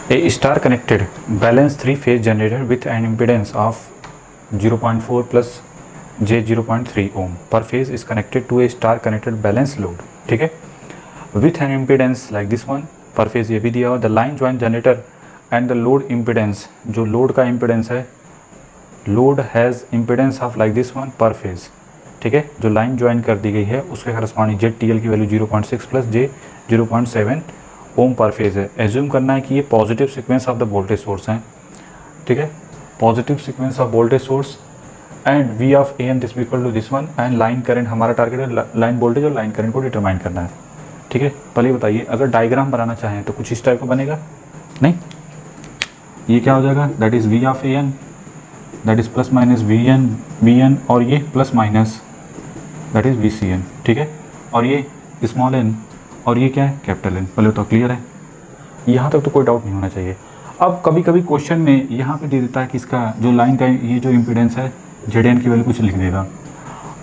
A star connected balanced 3-phase generator with an impedance of 0.4 plus J 0.3 ohm per phase is connected to a star connected balanced load. ठीक है, with an impedance like this one per phase ये भी दिया हुआ. The line joint generator and the load impedance, जो load का impedance है, load has impedance of like this one per phase. ठीक है, जो लाइन ज्वाइन कर दी गई है उसके करस्पॉन्डिंग ZTL की वैल्यू 0.6 प्लस J 0.7 ओम पर फेज है. एज्यूम करना है कि ये positive sequence of the voltage source हैं. ठीक है, positive sequence of voltage source and V of AN this equal to this one and line current. हमारा टारगेट है लाइन वोल्टेज और लाइन करंट को डिटरमाइन करना है. ठीक है, पहले बताइए अगर डायग्राम बनाना चाहें तो कुछ इस टाइप का बनेगा. नहीं, ये क्या हो जाएगा, that is V of AN that is plus minus VN और ये plus minus that is VCN. ठीक है, और ये स्मॉल n और ये क्या है कैपिटल N. पहले तो क्लियर है, यहाँ तक तो कोई डाउट नहीं होना चाहिए. अब कभी कभी क्वेश्चन में यहाँ पे दे देता है कि इसका जो लाइन का ये जो इम्पीडेंस है ZN की वैल्यू कुछ लिख देगा.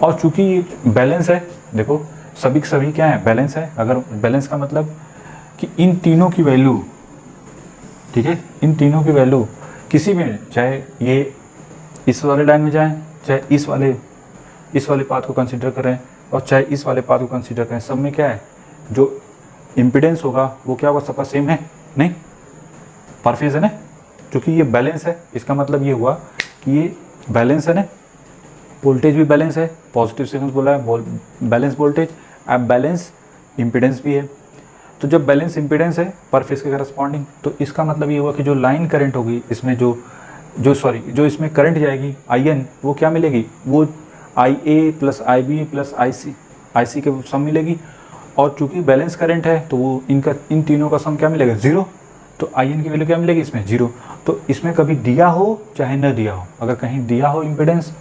और चूंकि बैलेंस है, देखो सभी क्या है, बैलेंस है. अगर बैलेंस का मतलब कि इन तीनों की वैल्यू, ठीक है, इन तीनों की वैल्यू किसी में, चाहे ये इस वाले लाइन में जाए, चाहे इस वाले पाथ को कंसिडर करें और चाहे इस वाले पाथ को कंसिडर करें, सब में क्या है, जो इम्पीडेंस होगा वो क्या होगा, सबका सेम है. नहीं, पर फेज है ना, क्योंकि ये बैलेंस है. इसका मतलब ये हुआ कि ये बैलेंस है ना, वोल्टेज भी बैलेंस है, पॉजिटिव सीक्वेंस बोला है, बैलेंस वोल्टेज, अब बैलेंस इम्पीडेंस भी है. तो जब बैलेंस इम्पीडेंस है पर फेज के करस्पॉन्डिंग, तो इसका मतलब ये हुआ कि जो लाइन करंट होगी इसमें जो इसमें करंट जाएगी IN, वो क्या मिलेगी, वो IA plus IB plus IC के सम मिलेगी. और चूंकि बैलेंस करंट है तो वो इन तीनों का सम क्या मिलेगा, 0. तो IN की वैल्यू क्या मिलेगी इसमें, 0. तो इसमें कभी दिया हो चाहे न दिया हो, अगर कहीं दिया हो इम्पीडेंस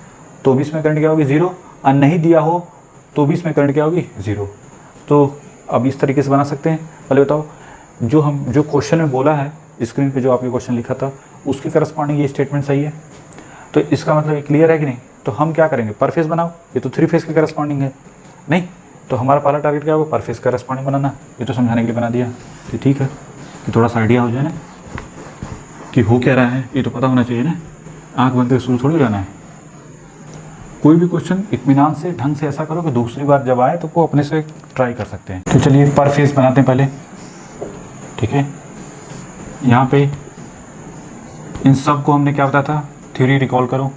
तो भी इसमें करंट क्या होगी, 0. और नहीं दिया हो तो भी इसमें करंट क्या होगी, 0. तो अब इस तरीके से बना सकते हैं. पहले बताओ, जो क्वेश्चन में बोला है स्क्रीन पे, जो आपने क्वेश्चन लिखा था उसके करस्पॉन्डिंग ये स्टेटमेंट सही है. तो इसका मतलब ये क्लियर है कि नहीं. तो हम क्या करेंगे, पर फेज बनाओ. ये तो 3 फेज के करस्पॉन्डिंग है. नहीं, तो हमारा पहला टारगेट क्या होगा, पर फेज करस्पॉन्डिंग बनाना. ये तो समझाने के लिए बना दिया. तो ठीक है, कि थोड़ा सा आइडिया हो जाए ना कि हो क्या रहा है, ये तो पता होना चाहिए ना. आँख बंद करके शुरू थोड़ी जाना है. कोई भी क्वेश्चन इत्मीनान से ढंग से ऐसा करो कि दूसरी बार जब आए तो वो अपने से ट्राई कर सकते हैं. तो चलिए पर फेज बनाते हैं पहले. ठीक है, यहाँ पे इन सब को हमने क्या बताया था, थ्योरी रिकॉल करो.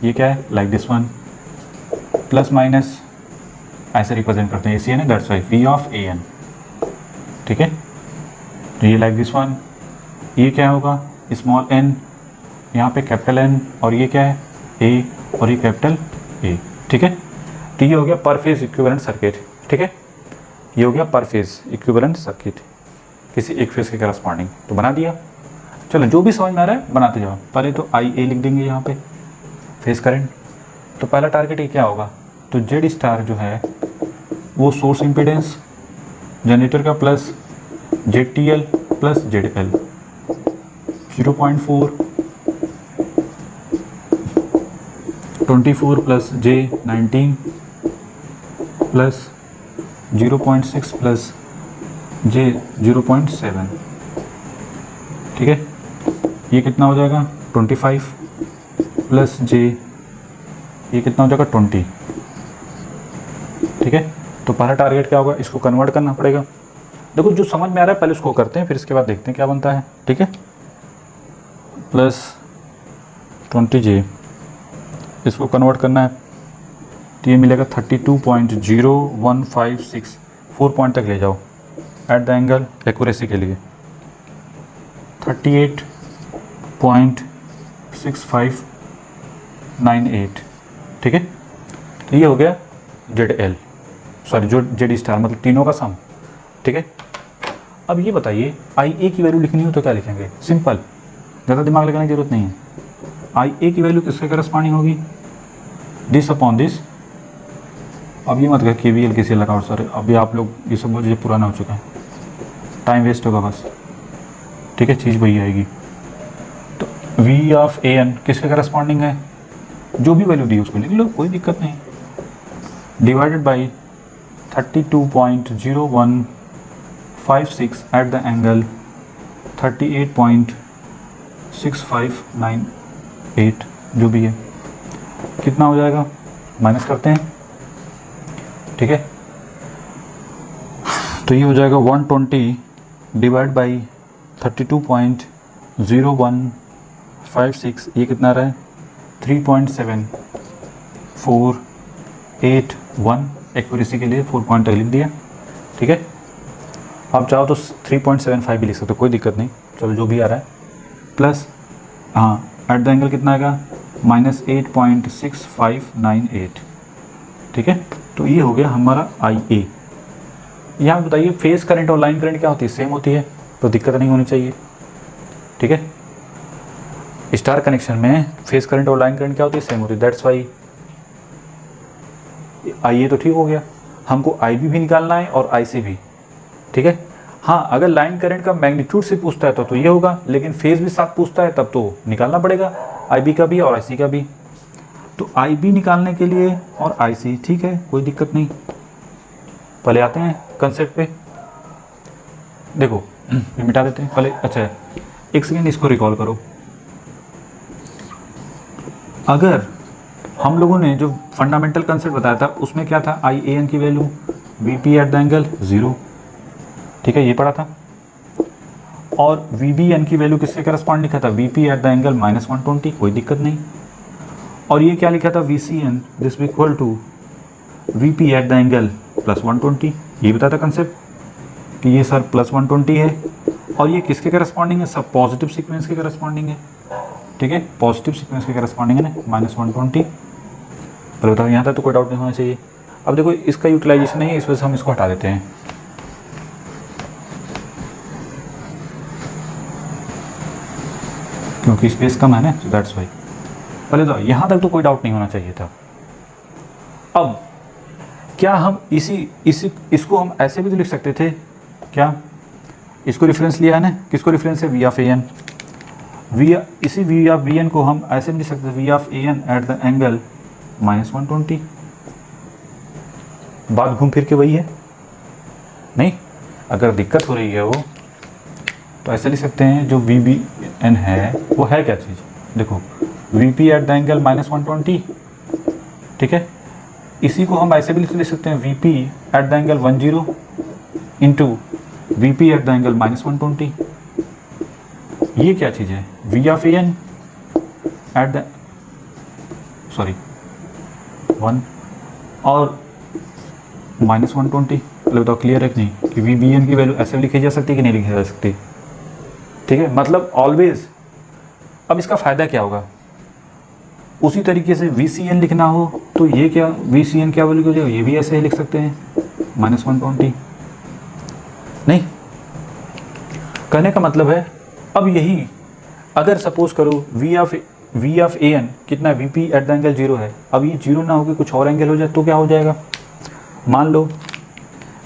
ये क्या है, like this one, plus minus ऐसे रिप्रेजेंट करते हैं. ACN है, that's why V of AN. ठीक है, तो ये लाइक दिस वन, ये क्या होगा, स्मॉल n, यहाँ पे कैपिटल N, और ये क्या है A, और ये कैपिटल A. ठीक है, तो ये हो गया पर फेज इक्विवेलेंट सर्किट. ठीक है, ये हो गया पर फेज इक्विवेलेंट सर्किट किसी एक फेज के करस्पॉन्डिंग. तो बना दिया. चलो जो भी समझ में आ रहा है बनाते जाओ. पहले तो IA लिख देंगे यहाँ पे, फेज करंट. तो पहला टारगेट ये क्या होगा, तो Z स्टार जो है वो सोर्स इम्पीडेंस जनरेटर का plus ZTL plus ZL 0.4 24 plus J 19 plus 0.6 plus J 0.7. ठीक है, ये कितना हो जाएगा 25 प्लस J, ये कितना हो जाएगा 20. ठीक है, तो पहला टारगेट क्या होगा, इसको कन्वर्ट करना पड़ेगा. देखो जो समझ में आ रहा है पहले उसको करते हैं, फिर इसके बाद देखते हैं क्या बनता है. ठीक है, प्लस 20J, इसको कन्वर्ट करना है तो ये मिलेगा 32.0156. 4 पॉइंट तक ले जाओ एट द एंगल एक्यूरेसी के लिए 38.6598. ठीक है, तो ये हो गया ZL, सॉरी जो Z स्टार मतलब तीनों का सम. ठीक है, अब ये बताइए IA की वैल्यू लिखनी हो तो क्या लिखेंगे, सिंपल, ज़्यादा दिमाग लगाने की जरूरत नहीं है. IA की वैल्यू किसके करस्पॉन्डिंग होगी, दिस अपॉन दिस. अब ये मत कह KVL किसी लगाओ सर, अभी आप लोग ये सब बहुत चीज़ें पुराना हो चुका है, टाइम वेस्ट होगा बस. ठीक है, चीज़ वही आएगी. तो V ऑफ AN किसके करस्पॉन्डिंग है, जो भी वैल्यू दी उसको लिख लो, कोई दिक्कत नहीं. Divided by 32.0156 eight the angle 38.6598 जो भी है, कितना हो जाएगा, माइनस करते हैं, ठीक है। तो ये हो जाएगा 120 डिवाइड बाई 32.0156, ये कितना रहा है 3.7481, एक्यूरेसी के लिए 4 पॉइंट लिख दिया, ठीक है। आप चाहो तो 3.75 भी लिख सकते हो, कोई दिक्कत नहीं, चलो जो भी आ रहा है, प्लस हाँ एट द एंगल कितना आएगा -8.6598, ठीक है। तो ये हो गया हमारा IA। यहाँ बताइए फेस करंट और लाइन करंट क्या होती है, सेम होती है, तो दिक्कत नहीं होनी चाहिए, ठीक है। स्टार कनेक्शन में फेस करंट और लाइन करंट क्या होती है, सेम होती है, दैट्स वाई IA तो ठीक हो गया। हमको IB भी निकालना है और IC भी, ठीक है। हाँ अगर लाइन करंट का मैग्नीट्यूड से पूछता है तो ये होगा, लेकिन फेज भी साथ पूछता है तब तो निकालना पड़ेगा IB का भी और IC का भी। तो IB निकालने के लिए और IC, ठीक है, कोई दिक्कत नहीं। पहले आते हैं कंसेप्ट पे, देखो ये मिटा देते हैं पहले। अच्छा एक सेकेंड इसको रिकॉल करो। अगर हम लोगों ने जो फंडामेंटल कंसेप्ट बताया था उसमें क्या था, IAN की value VP at the angle 0, ठीक है, ये पढ़ा था। और VBN की वैल्यू किसके करस्पॉन्ड लिखा था, VP एट द एंगल -120, कोई दिक्कत नहीं। और ये क्या लिखा था, VCN this equal to VP at the angle +120, ये बताया था कंसेप्ट कि ये सर +120 है और ये किसके करस्पॉन्डिंग है, सब पॉजिटिव सीक्वेंस के करस्पॉन्डिंग है, ठीक है, पॉजिटिव सीक्वेंस के करस्पॉन्डिंग है ना, -120। पर बताओ यहाँ तक तो कोई डाउट नहीं होना चाहिए। अब देखो इसका यूटिलाइजेशन नहीं है, इस वजह से हम इसको हटा देते हैं, क्योंकि स्पेस कम है ना, तो दैट्स वाई। पहले तो यहाँ तक तो कोई डाउट नहीं होना चाहिए था। अब क्या हम इसको हम ऐसे भी तो लिख सकते थे क्या, इसको रेफरेंस लिया है ना, किसको रेफरेंस है, V ऑफ AN, इसी V ऑफ VN को हम ऐसे भी लिख सकते थे, V of AN eight the angle -120। बात घूम फिर के वही है नहीं, अगर दिक्कत हो रही है वो तो ऐसे लिख सकते हैं, जो VBN है वो है क्या चीज़, देखो VP एट द एंगल -120, ठीक है। इसी को हम ऐसे भी लिख सकते हैं, VP at the angle 10 into VP at the angle -120। ये क्या चीज़ है, V of AN at the 1 और -120। मतलब बताओ क्लियर है कि नहीं, कि VBN की वैल्यू ऐसे भी लिखी जा सकती है कि नहीं लिखी जा सकती, ठीक है, मतलब ऑलवेज। अब इसका फ़ायदा क्या होगा, उसी तरीके से VCN लिखना हो तो ये क्या, VCN क्या वैल्यू हो जाएगा, ये भी ऐसे ही लिख सकते हैं -120। नहीं, कहने का मतलब है, अब यही अगर सपोज करो V ऑफ AN कितना है, VP एट द एंगल 0 है, अब ये 0 ना होकर कुछ और एंगल हो जाए तो क्या हो जाएगा, मान लो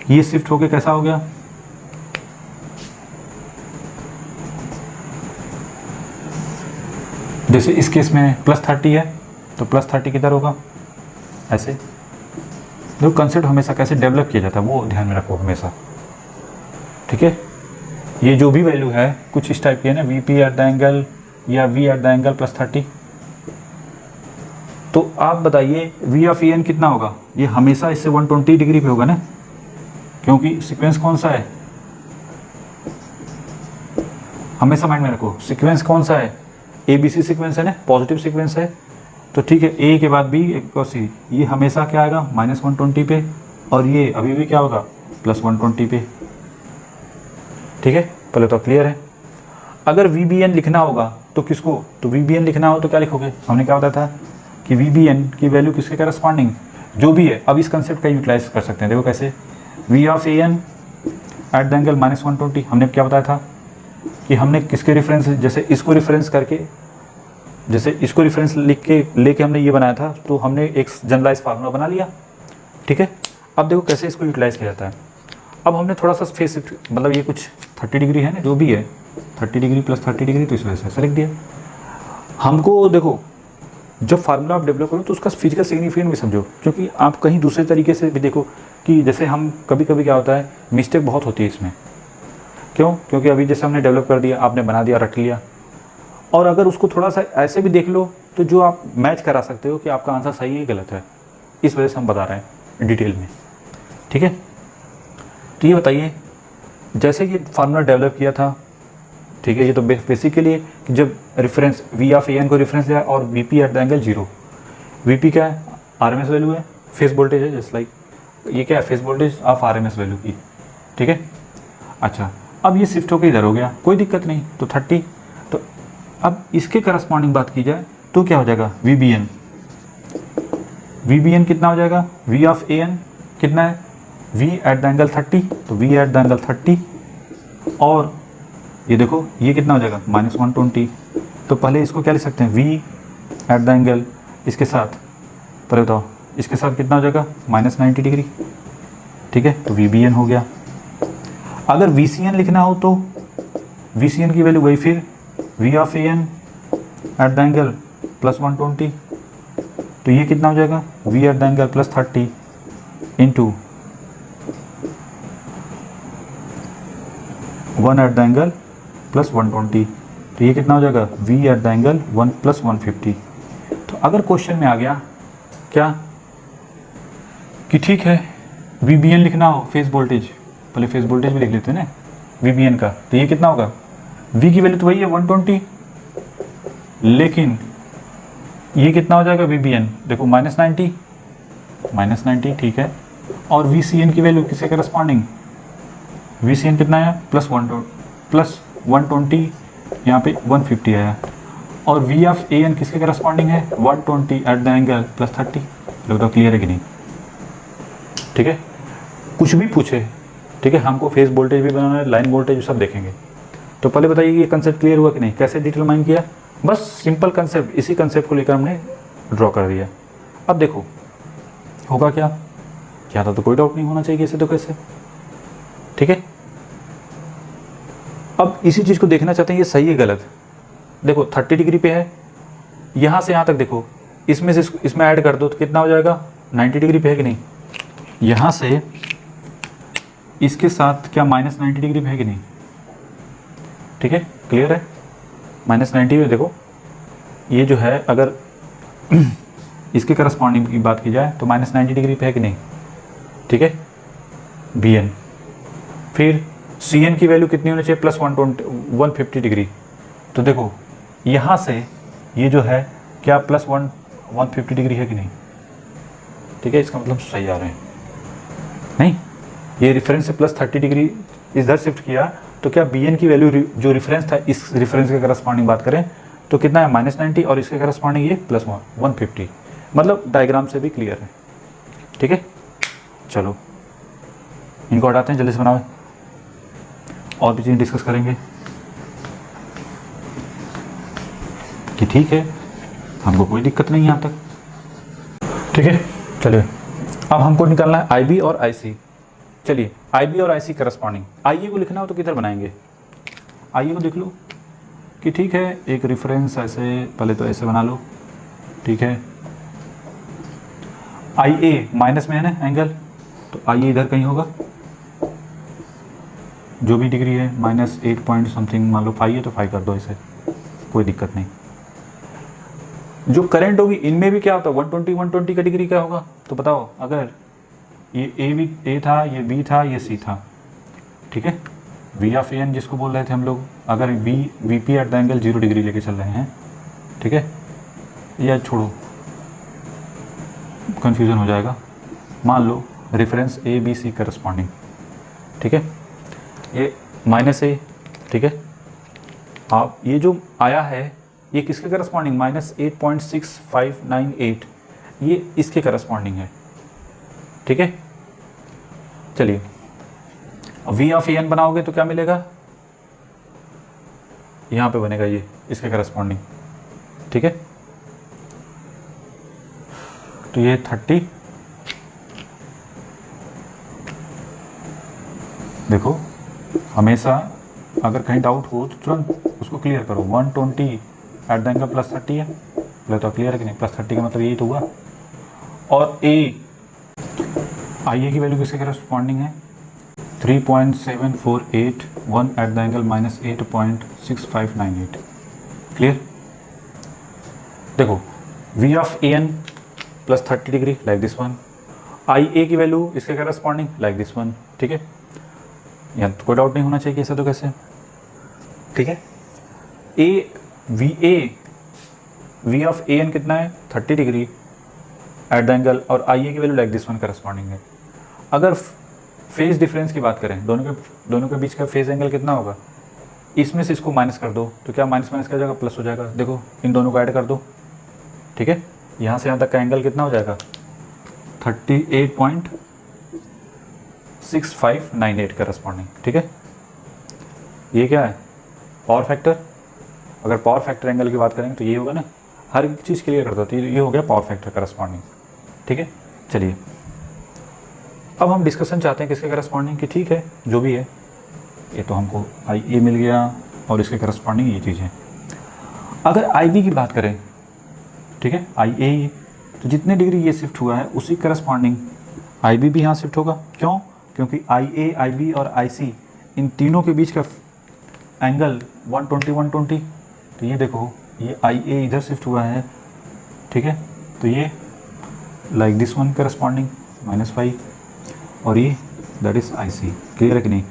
ये शिफ्ट होके कैसा हो गया, जैसे इस केस में +30 है तो +30 किधर होगा, ऐसे। देखो कंसेप्ट हमेशा कैसे डेवलप किया जाता है वो ध्यान में रखो हमेशा, ठीक है। ये जो भी वैल्यू है कुछ इस टाइप की है ना, VP एट द एंगल या V एट द एंगल +30। तो आप बताइए V ऑफ AN कितना होगा, ये हमेशा इससे 120 डिग्री पे होगा ना, क्योंकि सीक्वेंस कौन सा है, हमेशा माइंड में रखो सीक्वेंस कौन सा है, ABC सीक्वेंस है ना, पॉजिटिव सीक्वेंस है, तो ठीक है, A के बाद B एक और C, ये हमेशा क्या आएगा -120 पे, और ये अभी भी क्या होगा +120 पे, ठीक है। पहले तो क्लियर है। अगर VBN लिखना होगा तो किसको, तो VBN लिखना हो तो क्या लिखोगे, हमने क्या बताया था कि VBN की वैल्यू किसके करस्पॉन्डिंग, जो भी है। अब इस कंसेप्ट का यूटिलाइज कर सकते हैं, देखो कैसे, V of AN eight the angle -120, हमने क्या बताया था कि हमने किसके रेफरेंस, जैसे इसको रेफरेंस करके, जैसे इसको रेफरेंस लिख के लेके हमने ये बनाया था, तो हमने एक जनरलाइज फार्मूला बना लिया, ठीक है। अब देखो कैसे इसको यूटिलाइज किया जाता है। अब हमने थोड़ा सा फेस शिफ्ट, मतलब ये कुछ 30 डिग्री है ना, जो भी है 30 डिग्री +30 डिग्री, तो इस वजह से ऐसा लिख दिया। हमको देखो जब फार्मूला आप डेवलप करो तो उसका फिजिकल सिग्निफिकेंट भी समझो, क्योंकि आप कहीं दूसरे तरीके से भी देखो कि जैसे हम कभी कभी क्या होता है, मिस्टेक बहुत होती है इसमें क्यों? क्योंकि अभी जैसे हमने डेवलप कर दिया, आपने बना दिया, रट लिया। और अगर उसको थोड़ा सा ऐसे भी देख लो तो जो आप मैच करा सकते हो कि आपका आंसर सही है गलत है, इस वजह से हम बता रहे हैं डिटेल में। ठीक है, तो ये बताइए, जैसे कि फार्मूला डेवलप किया था, ठीक है, ये तो बेसिकली कि जब reference V of A N को रेफरेंस लिया और V P at the angle 0, V P क्या है? आर एम एस वैल्यू है, फेस वोल्टेज है, जस्ट लाइक ये क्या है? Phase voltage of R M S value की। ठीक है, अच्छा, अब ये शिफ्ट होकर इधर हो गया, कोई दिक्कत नहीं, तो 30। तो अब इसके करस्पॉन्डिंग बात की जाए तो क्या हो जाएगा? V B N. V B N कितना हो जाएगा? वी ऑफ ए एन कितना है? वी एट द एंगल 30, तो वी एट द एंगल 30, और ये देखो ये कितना हो जाएगा? -120। तो पहले इसको क्या लिख सकते हैं? वी एट द एंगल, इसके साथ पर बताओ इसके साथ कितना हो जाएगा? -90 डिग्री। ठीक है, तो वी बी एन हो गया। अगर वी सी एन लिखना हो तो वी सी एन की वैल्यू वही फिर V of A N at the angle +120, तो ये कितना हो जाएगा? V at the angle +30 into 1 at the angle +120, तो ये कितना हो जाएगा? V at the angle 1 + 150। तो अगर क्वेश्चन में आ गया क्या कि ठीक है वी बी एन लिखना हो, फेस वोल्टेज, पहले फेस वोल्टेज भी लिख लेते हैं ना वी बी एन का, तो ये कितना होगा? वी की वैल्यू तो वही है 120, लेकिन ये कितना हो जाएगा? वी बी एन देखो -90, ठीक है, और वी सी एन की वैल्यू किसके करस्पॉन्डिंग? वी सी एन कितना है? +120, यहाँ पे 150 आया, और वी ऑफ ए एन किसके करस्पॉन्डिंग है? 120 एट द एंगल +30। लोग तो क्लियर है कि नहीं? ठीक है, कुछ भी पूछे, ठीक है, हमको फेस वोल्टेज भी बनाना है, लाइन वोल्टेज भी सब देखेंगे। तो पहले बताइए ये कंसेप्ट क्लियर हुआ कि नहीं? कैसे डिटरमाइन किया? बस सिंपल कंसेप्ट, इसी कंसेप्ट को लेकर हमने ड्रॉ कर दिया। अब देखो होगा क्या था, तो कोई डाउट नहीं होना चाहिए, ऐसे तो कैसे? ठीक है, अब इसी चीज़ को देखना चाहते हैं ये सही है गलत। देखो 30 डिग्री पे है, यहाँ से यहाँ तक देखो, इसमें से इसमें ऐड कर दो तो कितना हो जाएगा? 90 डिग्री पे है कि नहीं? यहाँ से इसके साथ क्या -90 डिग्री पे है कि नहीं? ठीक है, क्लियर है? -90 में देखो ये जो है, अगर इसके करस्पॉन्डिंग की बात की जाए तो -90 डिग्री पे है कि नहीं? ठीक है, बी एन। फिर सी एन की वैल्यू कितनी होनी चाहिए? +150 डिग्री। तो देखो यहाँ से ये जो है क्या +150 डिग्री है कि नहीं? ठीक है, इसका मतलब सही आ रहे हैं नहीं? ये रेफरेंस से +30 डिग्री इधर शिफ्ट किया, तो क्या बी एन की वैल्यू जो रेफरेंस था, इस रेफरेंस के करस्पॉन्डिंग बात करें तो कितना है? -90, और इसके करस्पॉन्डिंग ये +150। मतलब डायग्राम से भी क्लियर है। ठीक है, चलो इनको हटाते हैं, जल्दी से बनाओ, और भी चीज़ें डिस्कस करेंगे कि ठीक है हमको कोई दिक्कत नहीं यहाँ तक। ठीक है, चलिए अब हमको निकालना है आई बी और आई सी। चलिए आई बी और आई सी करस्पॉन्डिंग, आई ए को लिखना हो तो किधर बनाएंगे? आई ए को देख लो कि ठीक है, एक रेफरेंस ऐसे, पहले तो ऐसे बना लो, ठीक है, आई ए माइनस में है ना एंगल, तो आई ए इधर कहीं होगा, जो भी डिग्री है, -8 पॉइंट समथिंग, मान लो 5 है तो 5 कर दो इसे, कोई दिक्कत नहीं। जो करंट होगी इनमें भी क्या होता है? 120 का डिग्री क्या होगा? तो बताओ, अगर ये ए था, ये बी था, ये सी था, ठीक है, वी ऑफ ए एन जिसको बोल रहे थे हम लोग, अगर we P at the angle 0 degree लेके चल रहे हैं, ठीक है, या छोड़ो कन्फ्यूज़न हो जाएगा, मान लो reference A B C corresponding, ठीक है, ये -a, ठीक है, आप ये जो आया है ये किसके करस्पॉन्डिंग? -8.6598, ये इसके करस्पॉन्डिंग है। ठीक है, चलिए वी ऑफ ए एन बनाओगे तो क्या मिलेगा? यहाँ पे बनेगा ये इसके करस्पॉन्डिंग। ठीक है, तो ये 30, देखो हमेशा अगर कहीं डाउट हो तो तुरंत उसको क्लियर करो। 120 एट द एंगल +30 है, बोले तो क्लियर है कि नहीं? +30 का मतलब यही तो हुआ। और ए आई ए की वैल्यू किसके करस्पॉन्डिंग है? 3.748 1 at the angle minus 8.6598. Clear? देखो V of an plus 30 degree like this one, I A की वैल्यू इसके करस्पॉन्डिंग लाइक दिस वन, ठीक है? यहाँ तो कोई डाउट नहीं होना चाहिए कि ऐसा तो कैसे, ठीक है? A V of A N कितना है 30 डिग्री एट द एंगल, और आई ए की value like this one corresponding है। अगर फेज डिफरेंस की बात करें, दोनों के बीच का फेज एंगल कितना होगा, इसमें से इसको माइनस कर दो तो क्या माइनस माइनस क्या हो जाएगा, प्लस हो जाएगा। देखो इन दोनों को ऐड कर दो, ठीक है? यहाँ से यहाँ तक का एंगल कितना हो जाएगा 38.6598 करस्पॉन्डिंग, ठीक है? ये क्या है पावर फैक्टर। अगर पावर फैक्टर एंगल की बात करेंगे तो ये होगा ना, हर एक चीज़ क्लियर कर दो तो ये हो गया पावर फैक्टर करस्पॉन्डिंग, ठीक है? चलिए अब हम डिस्कशन चाहते हैं किसके करस्पॉन्डिंग की, ठीक है जो भी है, ये तो हमको आई ए मिल गया और इसके करस्पॉन्डिंग ये चीज़ है। अगर आई बी की बात करें, ठीक है, आई ए, तो जितने डिग्री ये शिफ्ट हुआ है उसी करस्पॉन्डिंग आई बी भी यहाँ शिफ्ट होगा। क्यों? क्योंकि आई ए, आई बी और आई सी इन तीनों के बीच का एंगल 120, तो ये देखो ये आई ए इधर शिफ्ट हुआ है, ठीक है? तो ये लाइक दिस वन करस्पॉन्डिंग -5, और ये that is I C. Clear है कि नहीं?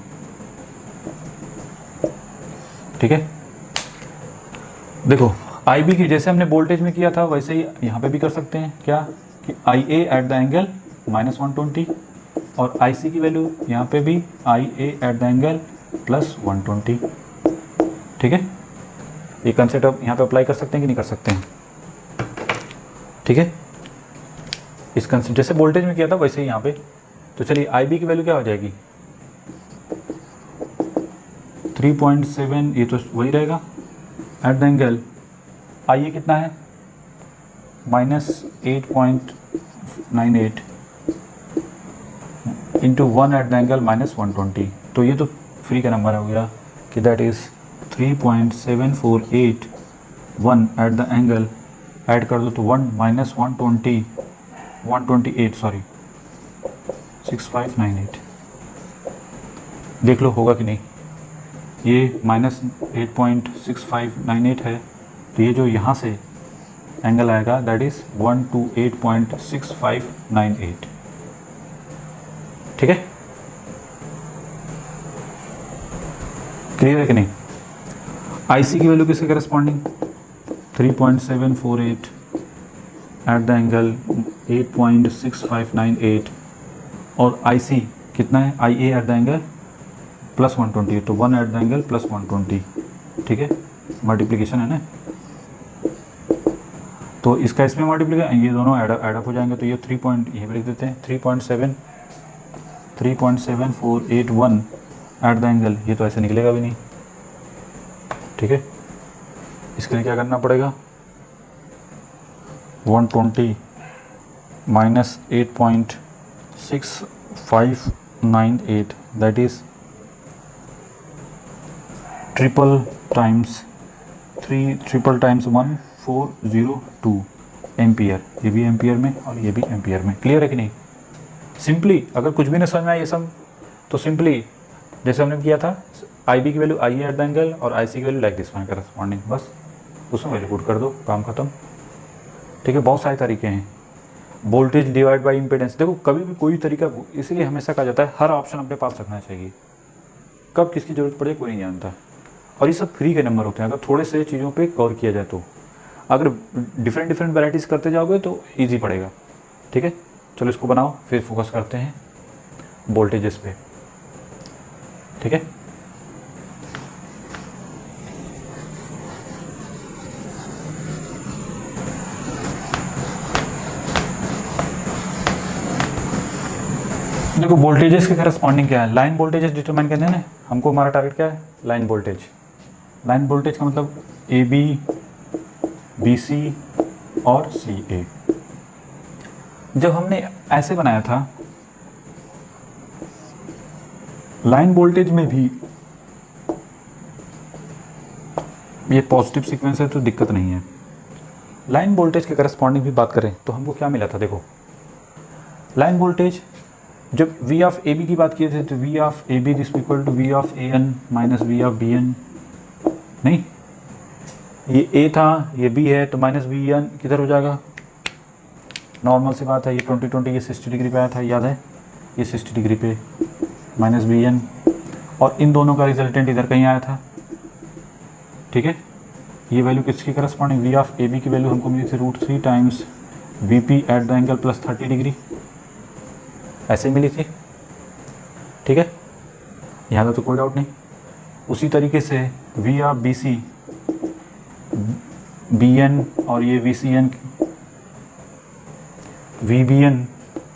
ठीक है, देखो आई बी की जैसे हमने वोल्टेज में किया था वैसे ही यहाँ पे भी कर सकते हैं। क्या कि आई ए एट द एंगल -120 और आई सी की वैल्यू यहाँ पे भी आई ए एट द एंगल +120, ठीक है? ये कंसेप्ट अब यहाँ पे अप्लाई कर सकते हैं कि नहीं कर सकते हैं, ठीक है? इस कंसेप्ट जैसे वोल्टेज में किया था वैसे ही यहाँ पे। तो चलिए आई बी की वैल्यू क्या हो जाएगी 3.7, ये तो वही रहेगा एट द एंगल। आई ए कितना है -8.98 इंटू 1 एट द एंगल -120, तो ये तो फ्री का नंबर हो गया कि that is 3.7481 eight the angle, add कर दो तो 128 सॉरी 6598। देख लो होगा कि नहीं, ये -8.6598 है, तो ये जो यहाँ से एंगल आएगा दैट इज़ 128.6598, ठीक है? क्लियर है कि नहीं? आईसी की वैल्यू किसके करस्पॉन्डिंग 3.748 एट द एंगल 8.6598, और आईसी कितना है आई ए एट द एंगल +120, तो 1 एट द एंगल +120, ठीक है? मल्टीप्लिकेशन है ना, तो इसका इसमें मल्टीप्लिकेशन, ये दोनों एडअप हो जाएंगे, तो ये 3 पॉइंट ये लिख देते हैं 3.7481 एट द एंगल, ये तो ऐसे निकलेगा भी नहीं, ठीक है? इसके लिए क्या करना पड़ेगा 120 minus 8.6598 that is triple times 1402 ampere, ये भी एम्पियर में और ये भी एम्पियर में। क्लियर है कि नहीं? सिंपली अगर कुछ भी नहीं समझ में आया ये सब, तो सिंपली जैसे हमने किया था आई बी की value I eight the angle और आई सी की value like this one corresponding, बस उसमें वैल्यू पुट कर दो, काम खत्म, ठीक है? बहुत सारे तरीके हैं, वोल्टेज डिवाइड बाय इम्पीडेंस, देखो कभी भी कोई तरीका, इसीलिए हमेशा कहा जाता है हर ऑप्शन अपने पास रखना चाहिए, कब किसकी ज़रूरत पड़े कोई नहीं जानता, और ये सब फ्री के नंबर होते हैं अगर थोड़े से चीज़ों पे गौर किया जाए तो। अगर डिफरेंट वैराइटीज़ करते जाओगे तो ईजी पड़ेगा, ठीक है? चलो इसको बनाओ, फिर फोकस करते हैं वोल्टेजेस पे, ठीक है? देखो वोल्टेजेस के करस्पॉन्डिंग क्या है, लाइन वोल्टेजेस डिटरमाइन करने हैं। हमको हमारा टारगेट क्या है, लाइन वोल्टेज। लाइन वोल्टेज का मतलब ए बी, बी सी और सी ए। जब हमने ऐसे बनाया था लाइन वोल्टेज में भी ये पॉजिटिव सीक्वेंस है तो दिक्कत नहीं है। लाइन वोल्टेज के करस्पॉन्डिंग भी बात करें तो हमको क्या मिला था, देखो लाइन वोल्टेज जब वी ऑफ ए बी की बात किए थे तो V of A B is equal to V of A N minus V of B N, नहीं ये ए था ये बी है तो माइनस बी एन किधर हो जाएगा, नॉर्मल सी बात है, ये 20 ये 60 डिग्री पे आया था, याद है, ये 60 डिग्री पे माइनस बी एन, और इन दोनों का रिजल्टेंट इधर कहीं आया था, ठीक है। ये वैल्यू किसकी corresponding, V of A B की वैल्यू हमको मिली थी √3 times V P at the angle plus 30 degree, ऐसे मिली थी, ठीक है, यहाँ तो कोई डाउट नहीं। उसी तरीके से V of B C B N और ये V C N V B N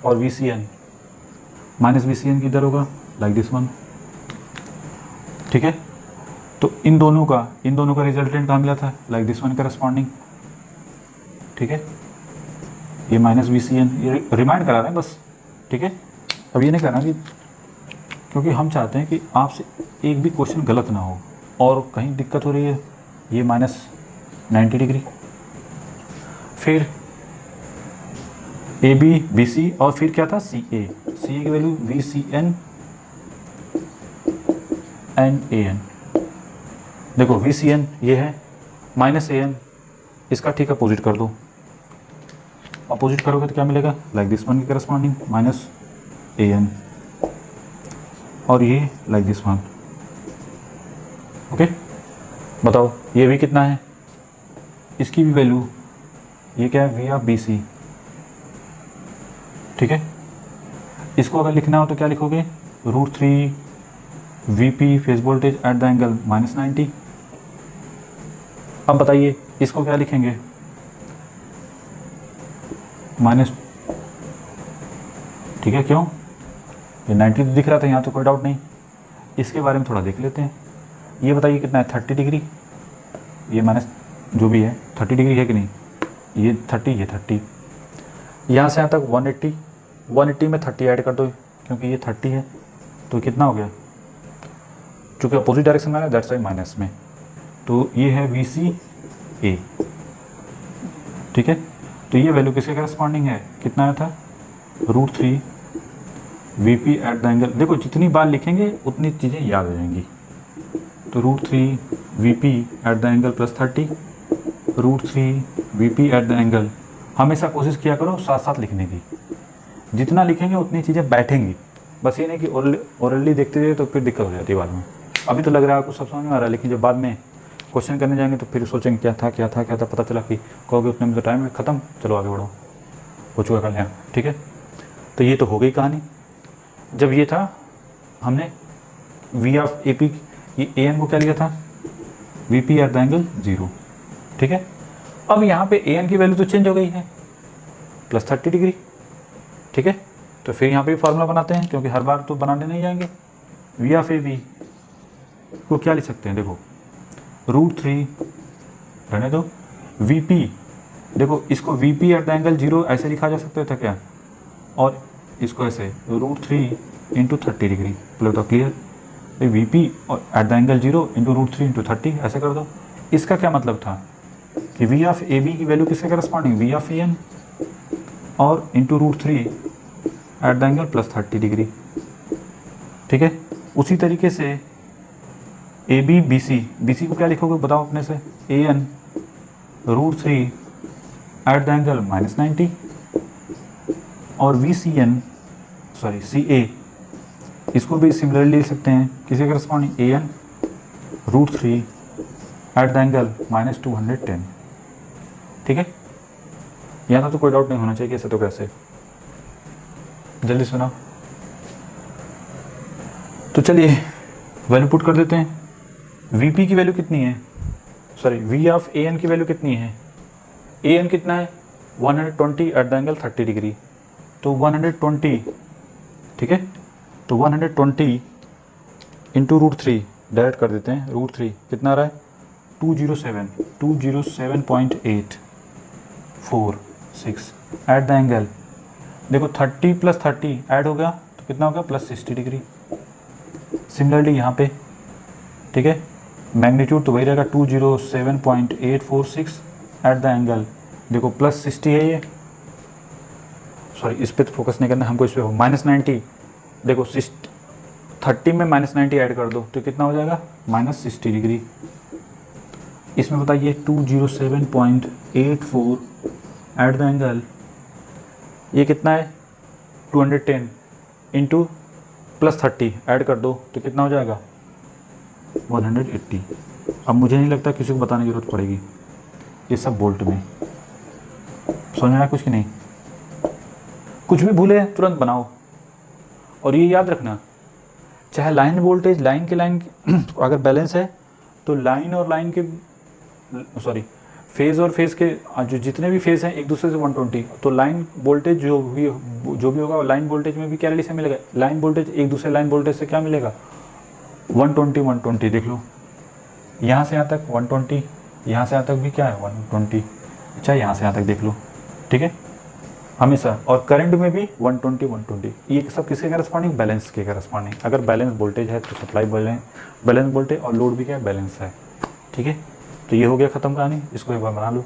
और V C N minus V C N किधर होगा, लाइक दिस वन, ठीक है। तो इन दोनों का रिजल्टेंट कहाँ मिला था, लाइक दिस वन करस्पॉन्डिंग, ठीक है। ये माइनस वी सी एन, ये रिमाइंड करा रहे हैं बस, ठीक है। अब ये नहीं करना कि, क्योंकि हम चाहते हैं कि आपसे एक भी क्वेश्चन गलत ना हो और कहीं दिक्कत हो रही है, ये माइनस 90 डिग्री, फिर ए बी बी सी और फिर क्या था सी ए की value V C N N A N, देखो वी सी एन ये है माइनस ए एन, इसका ठीक अपोजिट कर दो, अपोजिट करोगे तो क्या मिलेगा, लाइक दिस वन की करस्पॉन्डिंग माइनस ए एन, और ये लाइक दिस वन, ओके। बताओ ये भी कितना है, इसकी भी वैल्यू ये क्या है, वी ऑफ बी सी, ठीक है। इसको अगर लिखना हो तो क्या लिखोगे, √3 V P phase voltage at the angle minus 90। अब बताइए इसको क्या लिखेंगे, माइनस, ठीक है, क्यों, ये 90 दिख रहा था यहाँ तो कोई डाउट नहीं। इसके बारे में थोड़ा देख लेते हैं, ये बताइए कितना है, 30 डिग्री, ये माइनस जो भी है 30 डिग्री है कि नहीं, ये 30, ये 30, यहाँ से यहाँ तक 180 में 30 ऐड कर दो क्योंकि ये 30 है, तो कितना हो गया, चूँकि अपोजिट डायरेक्शन में है दैट्स वाई माइनस में, तो ये है वी सी ए, ठीक है। तो ये वैल्यू किसके करस्पॉन्डिंग है, कितना आया था, √3 we P at the angle, देखो जितनी बार लिखेंगे उतनी चीज़ें याद हो जाएंगी, तो √3 we P at the angle plus 30, √3 we P at the angle, हमेशा कोशिश किया करो साथ साथ लिखने की, जितना लिखेंगे उतनी चीज़ें बैठेंगी, बस ये नहीं कि ओरली देखते रहिए तो फिर दिक्कत हो जाती है बाद में। अभी तो लग रहा है आपको सब समझ में आ रहा है, लेकिन जब बाद में क्वेश्चन करने जाएंगे तो फिर सोचेंगे क्या था, पता चला कि कहोगे उतने में तो टाइम है ख़त्म, चलो आगे बढ़ो, हो चुका कल्याण, ठीक है। तो ये तो हो गई कहानी। जब ये था हमने वी ऑफ ए पी, ये ए एन को क्या लिया था, we P at the angle 0, ठीक है। अब यहाँ पे ए एन की वैल्यू तो चेंज हो गई है, प्लस 30 डिग्री, ठीक है। तो फिर यहाँ पे फार्मूला बनाते हैं, क्योंकि हर बार तो बनाने नहीं जाएंगे। वी ऑफ ए बी को क्या लिख सकते हैं, देखो √3 रहने दो, वी पी, देखो इसको we P at the angle 0 ऐसे लिखा जा सकता था क्या, और इसको ऐसे √3 इंटू 30 डिग्री, तो क्लियर, वी पी और at the angle 0 into √3 into 30 ऐसे कर दो। इसका क्या मतलब था कि वी ऑफ ए बी की वैल्यू किसके corresponding, V of A N और into √3 at the angle plus 30 degree, ठीक है। उसी तरीके से ए बी बी सी को क्या लिखोगे बताओ अपने से, A N √3 at the angle minus 90, और V C N sorry C A, इसको भी सिमिलरली लिख सकते हैं, किसी corresponding A N √3 at the angle minus 210, ठीक है। यहाँ तो कोई डाउट नहीं होना चाहिए, कैसे तो कैसे, जल्दी सुना। तो चलिए वैल्यू पुट कर देते हैं, वी पी की वैल्यू कितनी है, sorry V of A N की वैल्यू कितनी है, ए एन कितना है 120 एट द एंगल 30 डिग्री, तो 120, ठीक है। तो 120 इंटू √3 डायरेक्ट कर देते हैं, √3 कितना आ रहा है 207.846 एट द एंगल, देखो 30 प्लस 30 ऐड हो गया तो कितना हो गया प्लस 60 डिग्री। सिमिलरली यहाँ पे, ठीक है, मैग्नीट्यूड तो वही रहेगा 207.846 एट द एंगल, देखो प्लस 60 है ये, सॉरी इस पर तो फोकस नहीं करना हमको, इस पर माइनस 90 देखो 30 में -90 ऐड कर दो तो कितना हो जाएगा -60 डिग्री। इसमें बताइए 207.84 एट द एंगल, ये कितना है 210 इंटू +30 ऐड कर दो तो कितना हो जाएगा 180। अब मुझे नहीं लगता किसी को बताने की ज़रूरत पड़ेगी, ये सब बोल्ट में समझ में आया कुछ कि नहीं। कुछ भी भूले तुरंत बनाओ। और ये याद रखना, चाहे लाइन वोल्टेज लाइन के अगर बैलेंस है तो लाइन और लाइन के फेज़ और फेज़ के जो जितने भी फेज़ हैं एक दूसरे से 120, तो लाइन वोल्टेज जो भी होगा लाइन वोल्टेज में भी क्या रिलेशन मिलेगा, लाइन वोल्टेज एक दूसरे लाइन वोल्टेज से क्या मिलेगा 120 देख लो। यहाँ से यहाँ तक 120, यहाँ से यहाँ तक भी क्या है 120, अच्छा यहाँ से यहाँ तक देख लो, ठीक है हमेशा। और करंट में भी 120 ये सब किसके करस्पॉन्डिंग, बैलेंस के करस्पॉन्डिंग। अगर बैलेंस वोल्टेज है तो सप्लाई बैलेंस वोल्टेज और लोड भी क्या है बैलेंस है, ठीक है। तो ये हो गया ख़त्म कहानी, इसको एक बार बना लो।